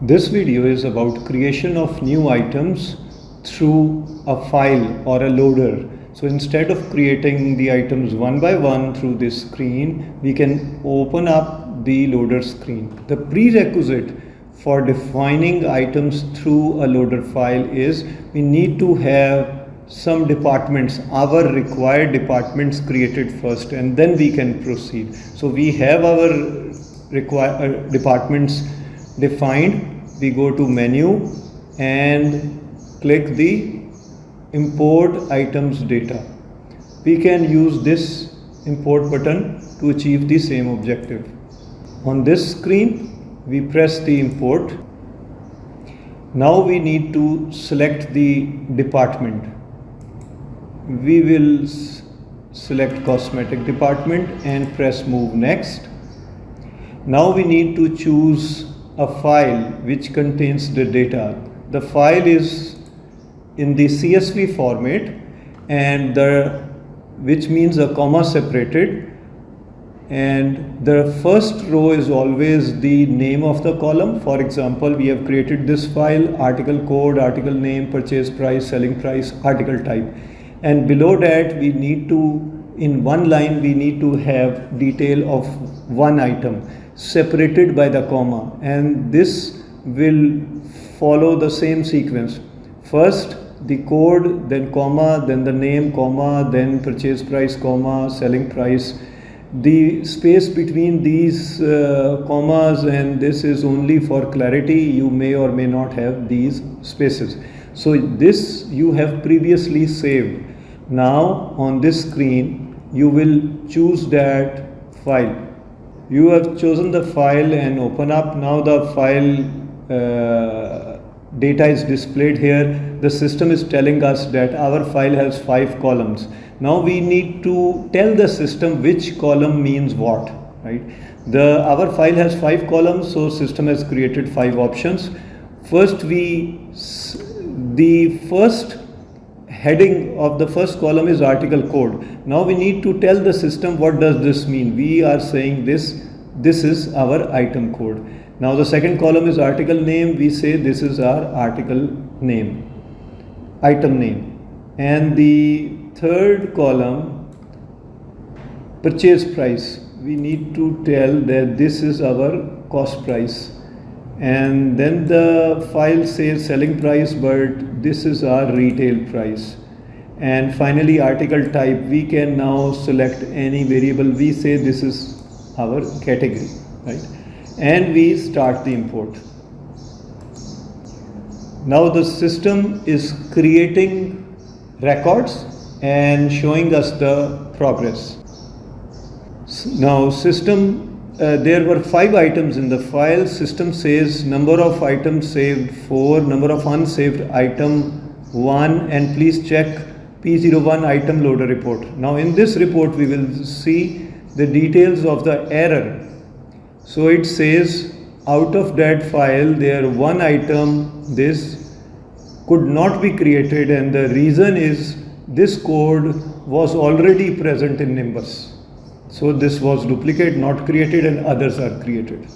This video is about creation of new items through a file or a loader. So instead of creating the items one by one through this screen, we can open up the loader screen. The prerequisite for defining items through a loader file is we need to have some departments, our required departments created first, and then we can proceed. So we have our required departments defined. We go to menu and click the import items data. We can use this import button to achieve the same objective. On this screen, we press the import. Now we need to select the department. We will select cosmetic department and press move next. Now we need to choose a file which contains the data. The file is in the CSV format, and which means a comma separated, and the first row is always the name of the column. For example, we have created this file: article code, article name, purchase price, selling price, article type, and below that we need to, in one line, we need to have detail of one item separated by the comma, and this will follow the same sequence. First the code, then comma, then the name, comma, then purchase price, comma, selling price. The space between these commas and this is only for clarity. You may or may not have these spaces. So this you have previously saved. Now on this screen you will choose that file. You have chosen the file and open up. Now the file data is displayed here. The system is telling us that our file has 5 columns. Now we need to tell the system which column means what, right? Our file has 5 columns, so system has created 5 options. First, the first heading of the first column is article code. Now we need to tell the system what does this mean. We are saying this is our item code. Now the second column is article name. We say this is our article name, item name. And the third column, purchase price, we need to tell that this is our cost price. And then the file says selling price, but this is our retail price. And finally, article type, we can now select any variable. We say this is our category, right? And we start the import. Now the system is creating records and showing us the progress. Now there were 5 items in the file. System says number of items saved 4, number of unsaved item 1, and please check P01 item loader report. Now in this report we will see the details of the error. So it says out of that file there one item, this could not be created, and the reason is this code was already present in Nimbus. So this was duplicate, not created, and others are created.